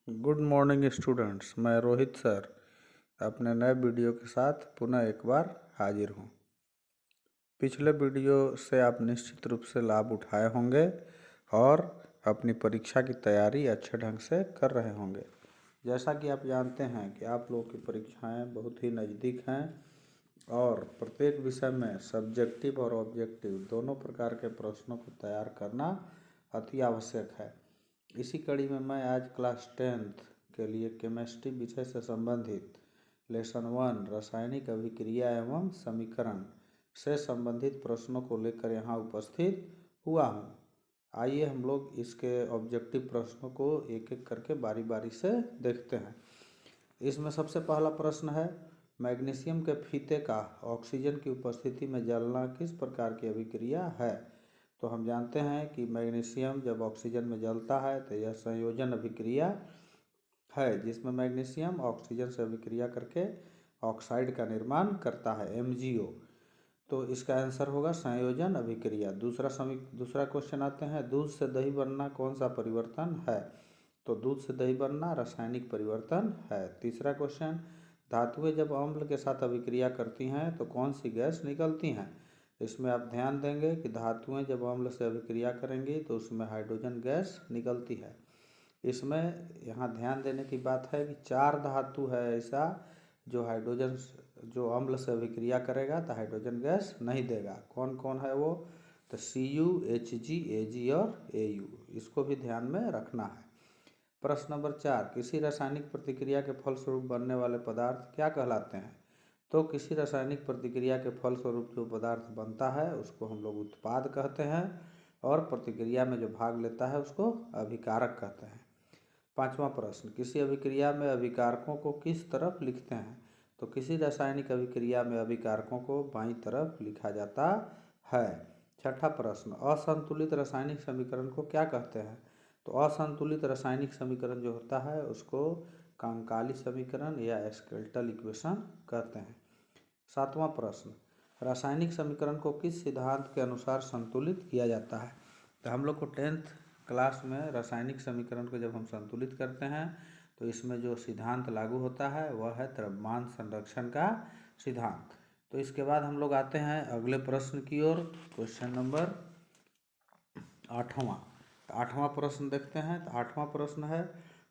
Good morning students. मैं Rohit sir अपने नए वीडियो के साथ पुनः एक बार हाजिर हूँ। पिछले वीडियो से आप निश्चित रूप से लाभ उठाए होंगे और अपनी परीक्षा की तैयारी अच्छे ढंग से कर रहे होंगे। जैसा कि आप जानते हैं कि आप लोगों की परीक्षाएं बहुत ही नज़दीक हैं और प्रत्येक विषय में सब्जेक्टिव और ऑब्जेक्टिव दोनों प्रकार के प्रश्नों को तैयार करना अति आवश्यक है। इसी कड़ी में मैं आज क्लास 10th के लिए केमिस्ट्री विषय से संबंधित लेसन 1 रासायनिक अभिक्रिया एवं समीकरण से संबंधित प्रश्नों को लेकर यहाँ उपस्थित हुआ हूँ। आइए हम लोग इसके ऑब्जेक्टिव प्रश्नों को एक एक करके बारी बारी से देखते हैं। इसमें सबसे पहला प्रश्न है, मैग्नीशियम के फीते का ऑक्सीजन की उपस्थिति में जलना किस प्रकार की अभिक्रिया है। तो हम जानते हैं कि मैग्नीशियम जब ऑक्सीजन में जलता है तो यह संयोजन अभिक्रिया है, जिसमें मैग्नीशियम ऑक्सीजन से अभिक्रिया करके ऑक्साइड का निर्माण करता है, MgO। तो इसका आंसर होगा संयोजन अभिक्रिया। दूसरा क्वेश्चन आते हैं, दूध से दही बनना कौन सा परिवर्तन है। तो दूध से दही बनना रासायनिक परिवर्तन है। तीसरा क्वेश्चन, धातुएं जब अम्ल के साथ अभिक्रिया करती हैं तो कौन सी गैस निकलती हैं। इसमें आप ध्यान देंगे कि धातुएं जब अम्ल से अभिक्रिया करेंगी तो उसमें हाइड्रोजन गैस निकलती है। इसमें यहाँ ध्यान देने की बात है कि 4 धातु है ऐसा जो अम्ल से अभिक्रिया करेगा तो हाइड्रोजन गैस नहीं देगा। कौन कौन है वो, तो Cu, Hg, Ag और Au। इसको भी ध्यान में रखना है। प्रश्न नंबर 4, किसी रासायनिक प्रतिक्रिया के फलस्वरूप बनने वाले पदार्थ क्या कहलाते हैं। तो किसी रासायनिक प्रतिक्रिया के फलस्वरूप जो पदार्थ बनता है उसको हम लोग उत्पाद कहते हैं और प्रतिक्रिया में जो भाग लेता है उसको अभिकारक कहते हैं। पांचवा प्रश्न, किसी अभिक्रिया में अभिकारकों को किस तरफ लिखते हैं। तो किसी रासायनिक अभिक्रिया में अभिकारकों को बाईं तरफ लिखा जाता है। छठा प्रश्न, असंतुलित रासायनिक समीकरण को क्या कहते हैं। तो असंतुलित रासायनिक समीकरण जो होता है उसको कंकाली समीकरण या स्केलेटल इक्वेशन कहते हैं। सातवां प्रश्न, रासायनिक समीकरण को किस सिद्धांत के अनुसार संतुलित किया जाता है। तो हम लोग को 10th क्लास में रासायनिक समीकरण को जब हम संतुलित करते हैं तो इसमें जो सिद्धांत लागू होता है वह है द्रव्यमान संरक्षण का सिद्धांत। तो इसके बाद हम लोग आते हैं अगले प्रश्न की ओर। Question number 8वां। तो 8वां प्रश्न देखते हैं। तो 8वां प्रश्न है,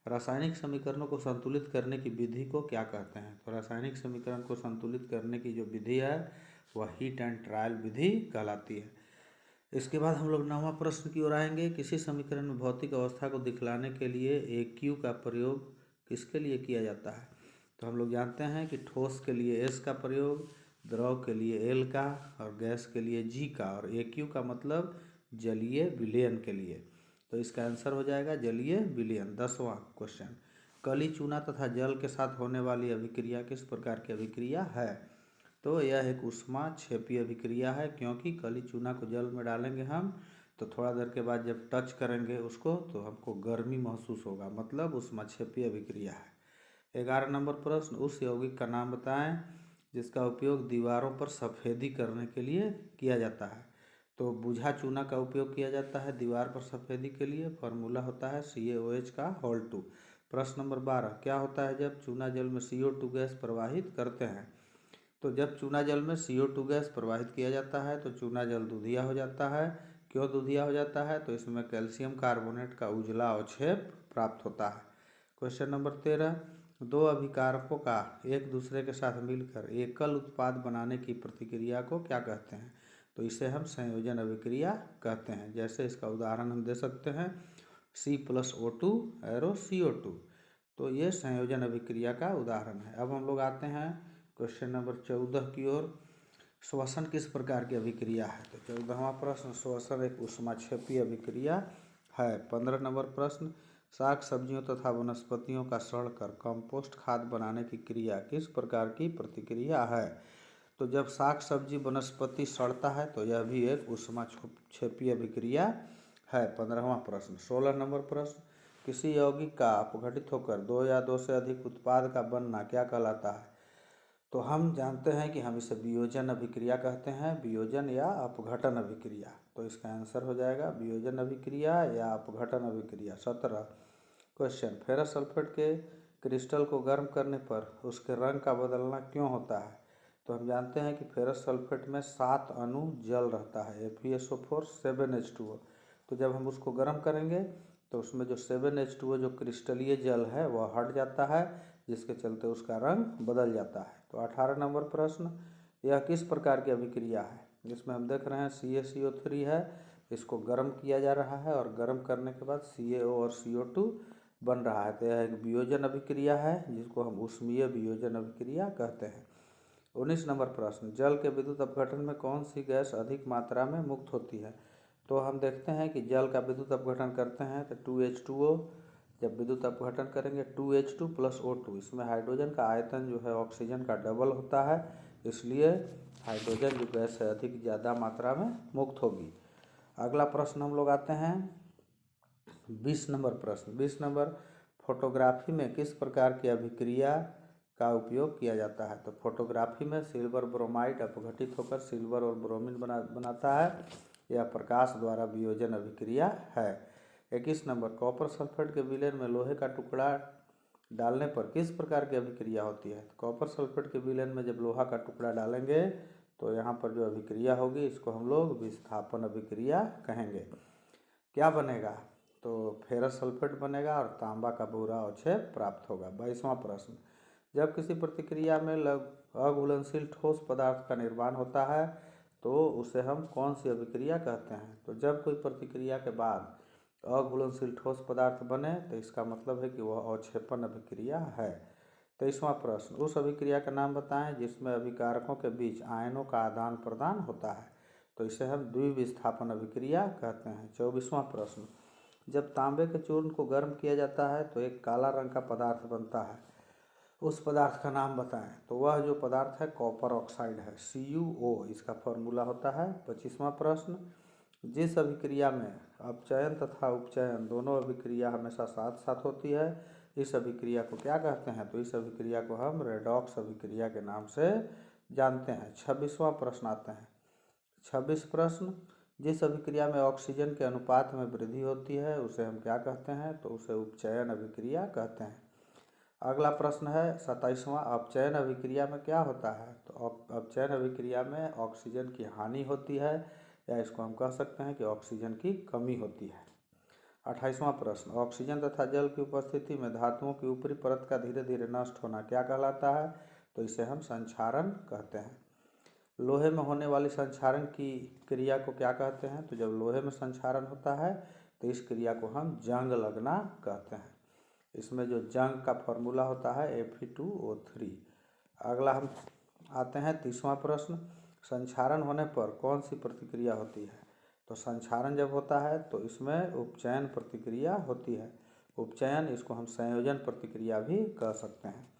रासायनिक समीकरणों को संतुलित करने की विधि को क्या कहते हैं। तो रासायनिक समीकरण को संतुलित करने की जो विधि है वह हीट एंड ट्रायल विधि कहलाती है। इसके बाद हम लोग 9वां प्रश्न की ओर आएंगे। किसी समीकरण में भौतिक अवस्था को दिखलाने के लिए AQ का प्रयोग किसके लिए किया जाता है। तो हम लोग जानते हैं कि ठोस के लिए S का प्रयोग, द्रव के लिए L का और गैस के लिए G का, और AQ का मतलब जलीय विलयन के लिए। तो इसका आंसर हो जाएगा जलीय विलयन। 10वां क्वेश्चन, कली चूना तथा जल के साथ होने वाली अभिक्रिया किस प्रकार की अभिक्रिया है। तो यह एक ऊष्माक्षेपी अभिक्रिया है, क्योंकि कली चूना को जल में डालेंगे हम तो थोड़ा देर के बाद जब टच करेंगे उसको तो हमको गर्मी महसूस होगा, मतलब ऊष्माक्षेपी अभिक्रिया है। 11 नंबर प्रश्न, उस यौगिक का नाम बताएं जिसका उपयोग दीवारों पर सफ़ेदी करने के लिए किया जाता है। तो बुझा चूना का उपयोग किया जाता है दीवार पर सफ़ेदी के लिए। फार्मूला होता है CaOH का होल 2। प्रश्न नंबर 12, क्या होता है जब चूना जल में CO2 गैस प्रवाहित करते हैं। तो जब चूना जल में CO2 गैस प्रवाहित किया जाता है तो चूना जल दूधिया हो जाता है। क्यों दूधिया हो जाता है, तो इसमें कैल्शियम कार्बोनेट का उजला अवक्षेप प्राप्त होता है। क्वेश्चन नंबर 13, दो अभिकारकों का एक दूसरे के साथ मिलकर एकल उत्पाद बनाने की प्रतिक्रिया को क्या कहते हैं। तो इसे हम संयोजन अभिक्रिया कहते हैं। जैसे इसका उदाहरण हम दे सकते हैं C+O2 एरो CO2। तो ये संयोजन अभिक्रिया का उदाहरण है। अब हम लोग आते हैं क्वेश्चन नंबर 14 की ओर। श्वसन किस प्रकार की अभिक्रिया है। तो 14वां प्रश्न, श्वसन एक ऊष्माक्षेपी अभिक्रिया है। 15 नंबर प्रश्न, साग सब्जियों तथा वनस्पतियों का सड़कर कंपोस्ट खाद बनाने की क्रिया किस प्रकार की प्रतिक्रिया है। तो जब साग सब्जी वनस्पति सड़ता है तो यह भी एक ऊष्माक्षेपी अभिक्रिया है। 15वां प्रश्न। 16 नंबर प्रश्न, किसी यौगिक का अपघटित होकर दो या दो से अधिक उत्पाद का बनना क्या कहलाता है। तो हम जानते हैं कि हम इसे वियोजन अभिक्रिया कहते हैं, वियोजन या अपघटन अभिक्रिया। तो इसका आंसर हो जाएगा वियोजन अभिक्रिया या अपघटन अभिक्रिया। 17, क्वेश्चन, फेरस सल्फेट के क्रिस्टल को गर्म करने पर उसके रंग का बदलना क्यों होता है? तो हम जानते हैं कि फेरस सल्फेट में 7 अणु जल रहता है, FeSO4 7H2O। तो जब हम उसको गर्म करेंगे तो उसमें जो 7H2O जो क्रिस्टलीय जल है वह हट जाता है, जिसके चलते उसका रंग बदल जाता है। तो 18 नंबर प्रश्न, यह किस प्रकार की अभिक्रिया है? जिसमें हम देख रहे हैं CaCO3 है, इसको गर्म किया जा रहा है और गर्म करने के बाद CaO और CO2 बन रहा है। तो यह एक वियोजन अभिक्रिया है, जिसको हम ऊष्मीय वियोजन अभिक्रिया कहते हैं। 19 नंबर प्रश्न, जल के विद्युत अपघटन में कौन सी गैस अधिक मात्रा में मुक्त होती है? तो हम देखते हैं कि जल का विद्युत अपघटन करते हैं तो 2H2O, जब विद्युत अपघटन करेंगे 2H2 + O2, इसमें हाइड्रोजन का आयतन जो है ऑक्सीजन का डबल होता है, इसलिए हाइड्रोजन जो गैस है अधिक ज़्यादा मात्रा में मुक्त होगी। अगला प्रश्न हम लोग आते हैं 20 नंबर प्रश्न। 20 नंबर, फोटोग्राफी में किस प्रकार की अभिक्रिया का उपयोग किया जाता है? तो फोटोग्राफी में सिल्वर ब्रोमाइड अपघटित होकर सिल्वर और ब्रोमीन बनाता है, यह प्रकाश द्वारा वियोजन अभिक्रिया है। 21 नंबर, कॉपर सल्फेट के विलयन में लोहे का टुकड़ा डालने पर किस प्रकार की अभिक्रिया होती है? तो कॉपर सल्फेट के विलयन में जब लोहा का टुकड़ा डालेंगे तो यहाँ पर जो अभिक्रिया होगी इसको हम लोग विस्थापन अभिक्रिया कहेंगे। क्या बनेगा? तो फेरस सल्फेट बनेगा और तांबा का भूरा अवक्षेप प्राप्त होगा। 22वां प्रश्न, जब किसी प्रतिक्रिया में अघुलनशील ठोस पदार्थ का निर्माण होता है तो उसे हम कौन सी अभिक्रिया कहते हैं? तो जब कोई प्रतिक्रिया के बाद अघुलनशील ठोस पदार्थ बने तो इसका मतलब है कि वह अवक्षेपण अभिक्रिया है। 23वां प्रश्न, उस अभिक्रिया का नाम बताएं जिसमें अभिकारकों के बीच आयनों का आदान प्रदान होता है, तो इसे हम द्विविस्थापन अभिक्रिया कहते हैं। 24वां प्रश्न, जब तांबे के चूर्ण को गर्म किया जाता है तो एक काला रंग का पदार्थ बनता है, उस पदार्थ का नाम बताएं। तो वह जो पदार्थ है कॉपर ऑक्साइड है, CuO इसका फॉर्मूला होता है। 25वां प्रश्न, जिस अभिक्रिया में अपचयन तथा उपचयन दोनों अभिक्रिया हमेशा साथ साथ होती है, इस अभिक्रिया को क्या कहते हैं? तो इस अभिक्रिया को हम रेडॉक्स अभिक्रिया के नाम से जानते हैं। 26वां प्रश्न आते हैं। 26 प्रश्न, जिस अभिक्रिया में ऑक्सीजन के अनुपात में वृद्धि होती है उसे हम क्या कहते हैं? तो उसे उपचयन अभिक्रिया कहते हैं। अगला प्रश्न है 27वां, अपचयन अभिक्रिया में क्या होता है? तो अपचयन अभिक्रिया में ऑक्सीजन की हानि होती है, या इसको हम कह सकते हैं कि ऑक्सीजन की कमी होती है। 28वां प्रश्न, ऑक्सीजन तथा जल की उपस्थिति में धातुओं की ऊपरी परत का धीरे धीरे नष्ट होना क्या कहलाता है? तो इसे हम संक्षारण कहते हैं। लोहे में होने वाली संक्षारण की क्रिया को क्या कहते हैं? तो जब लोहे में संक्षारण होता है तो इस क्रिया को हम जंग लगना कहते हैं। इसमें जो जंग का फॉर्मूला होता है Fe2O3। अगला हम आते हैं 30वां प्रश्न, संक्षारण होने पर कौन सी प्रतिक्रिया होती है? तो संक्षारण जब होता है तो इसमें उपचयन प्रतिक्रिया होती है। उपचयन, इसको हम संयोजन प्रतिक्रिया भी कह सकते हैं।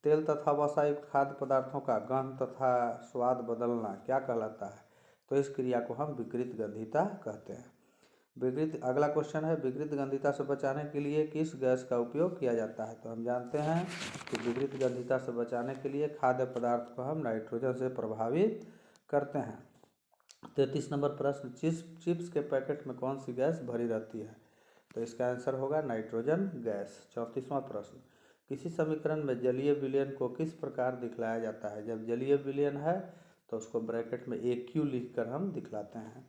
तेल तथा वसा युक्त खाद्य पदार्थों का गंध तथा स्वाद बदलना क्या कहलाता है? तो इस क्रिया को हम विकृत गंधिता कहते हैं। अगला क्वेश्चन है, विकृत गंधिता से बचाने के लिए किस गैस का उपयोग किया जाता है? तो हम जानते हैं कि विकृत गंधिता से बचाने के लिए खाद्य पदार्थ को हम नाइट्रोजन से प्रभावित करते हैं। 33 नंबर प्रश्न, चिप्स के पैकेट में कौन सी गैस भरी रहती है? तो इसका आंसर होगा नाइट्रोजन गैस। 34वां प्रश्न, किसी समीकरण में जलीय विलयन को किस प्रकार दिखलाया जाता है? जब जलीय विलयन है तो उसको ब्रैकेट में AQ लिखकर हम दिखलाते हैं।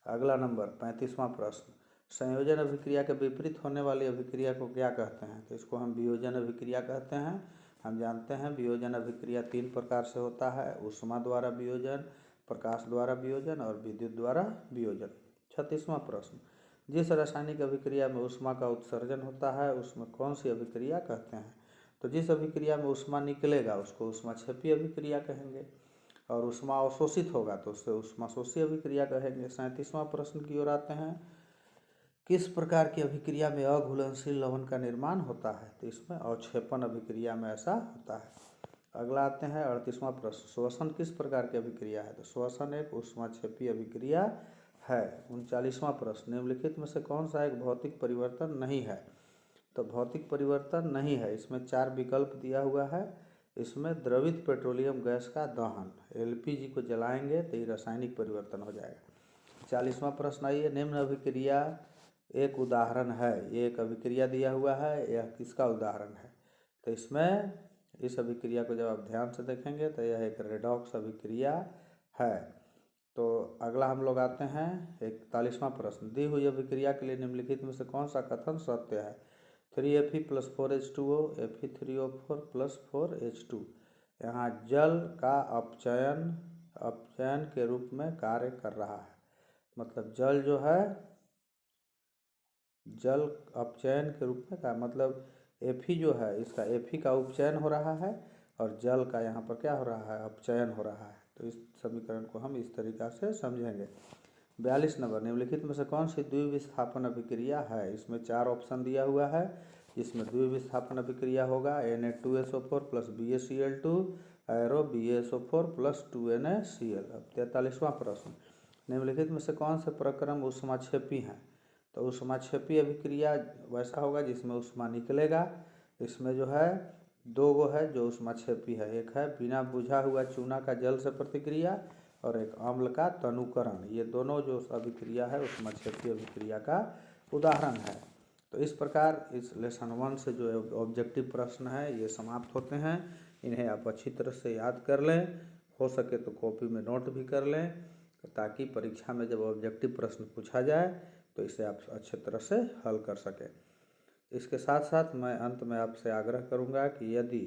अगला नंबर 35वां प्रश्न, संयोजन अभिक्रिया के विपरीत होने वाली अभिक्रिया को क्या कहते हैं? तो इसको हम वियोजन अभिक्रिया कहते हैं। हम जानते हैं वियोजन अभिक्रिया 3 प्रकार से होता है, ऊष्मा द्वारा वियोजन, प्रकाश द्वारा वियोजन और विद्युत द्वारा वियोजन। 36वां प्रश्न, जिस रासायनिक अभिक्रिया में ऊष्मा का उत्सर्जन होता है उसमें कौन सी अभिक्रिया कहते हैं? तो जिस अभिक्रिया में ऊष्मा निकलेगा उसको ऊष्माक्षेपी अभिक्रिया कहेंगे, और ऊष्मा अवशोषित होगा तो उससे ऊष्माशोषी अभिक्रिया कहेंगे। 37वां प्रश्न की ओर आते हैं, किस प्रकार की अभिक्रिया में अघुलनशील लवण का निर्माण होता है? तो इसमें अवक्षेपण अभिक्रिया में ऐसा होता है। अगला आते हैं 38वां प्रश्न, श्वसन किस प्रकार की अभिक्रिया है? तो श्वसन एक ऊष्माक्षेपी अभिक्रिया है। 39वां प्रश्न, निम्नलिखित में से कौन सा एक भौतिक परिवर्तन नहीं है? तो भौतिक परिवर्तन नहीं है, इसमें 4 विकल्प दिया हुआ है। इसमें द्रवित पेट्रोलियम गैस का दहन, LPG को जलाएंगे तो ये रासायनिक परिवर्तन हो जाएगा। 40वां प्रश्न, आइए, निम्न अभिक्रिया एक उदाहरण है, ये एक अभिक्रिया दिया हुआ है, यह किसका उदाहरण है। तो इसमें इस अभिक्रिया को जब आप ध्यान से देखेंगे तो यह एक रेडॉक्स अभिक्रिया है। तो अगला हम लोग आते हैं 41वां प्रश्न। दी हुई अभिक्रिया के लिए निम्नलिखित में से कौन सा कथन सत्य है। 3Fe + 4H2O Fe3O4 + 4H2। यहाँ जल का अपचयन के रूप में कार्य कर रहा है। मतलब जल जो है, जल अपचयन के रूप में का मतलब Fe जो है, इसका Fe का उपचयन हो रहा है और जल का यहाँ पर क्या हो रहा है, अपचयन हो रहा है। तो इस समीकरण को हम इस तरीक़ा से समझेंगे। 42 नंबर, निम्नलिखित में से कौन सी द्विविस्थापन अभिक्रिया है। इसमें 4 ऑप्शन दिया हुआ है। इसमें द्विविस्थापन अभिक्रिया होगा Na2SO4 + BaCl2 arrow BaSO4 + 2NaCl। अब 43वां प्रश्न, निम्नलिखित में से कौन से प्रक्रम ऊष्माक्षेपी हैं। तो ऊष्माक्षेपी अभिक्रिया वैसा होगा जिसमें ऊष्मा निकलेगा। इसमें जो है 2 गो है जो ऊष्माक्षेपी है। एक है बिना बुझा हुआ चूना का जल से प्रतिक्रिया और एक अम्ल का तनुकरण। ये दोनों जो अभिक्रिया है ऊष्माक्षेपी अभिक्रिया का उदाहरण है। तो इस प्रकार इस लेसन 1 से जो ऑब्जेक्टिव प्रश्न है ये समाप्त होते हैं। इन्हें आप अच्छी तरह से याद कर लें, हो सके तो कॉपी में नोट भी कर लें, ताकि परीक्षा में जब ऑब्जेक्टिव प्रश्न पूछा जाए तो इसे आप अच्छे तरह से हल कर सकें। इसके साथ साथ मैं अंत में आपसे आग्रह करूंगा कि यदि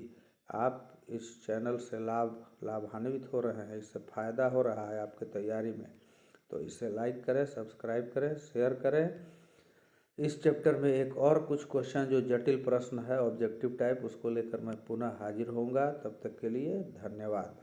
आप इस चैनल से लाभान्वित हो रहे हैं, इससे फ़ायदा हो रहा है आपके तैयारी में, तो इसे लाइक करें, सब्सक्राइब करें, शेयर करें। इस चैप्टर में एक और कुछ क्वेश्चन जो जटिल प्रश्न है ऑब्जेक्टिव टाइप, उसको लेकर मैं पुनः हाजिर होऊंगा। तब तक के लिए धन्यवाद।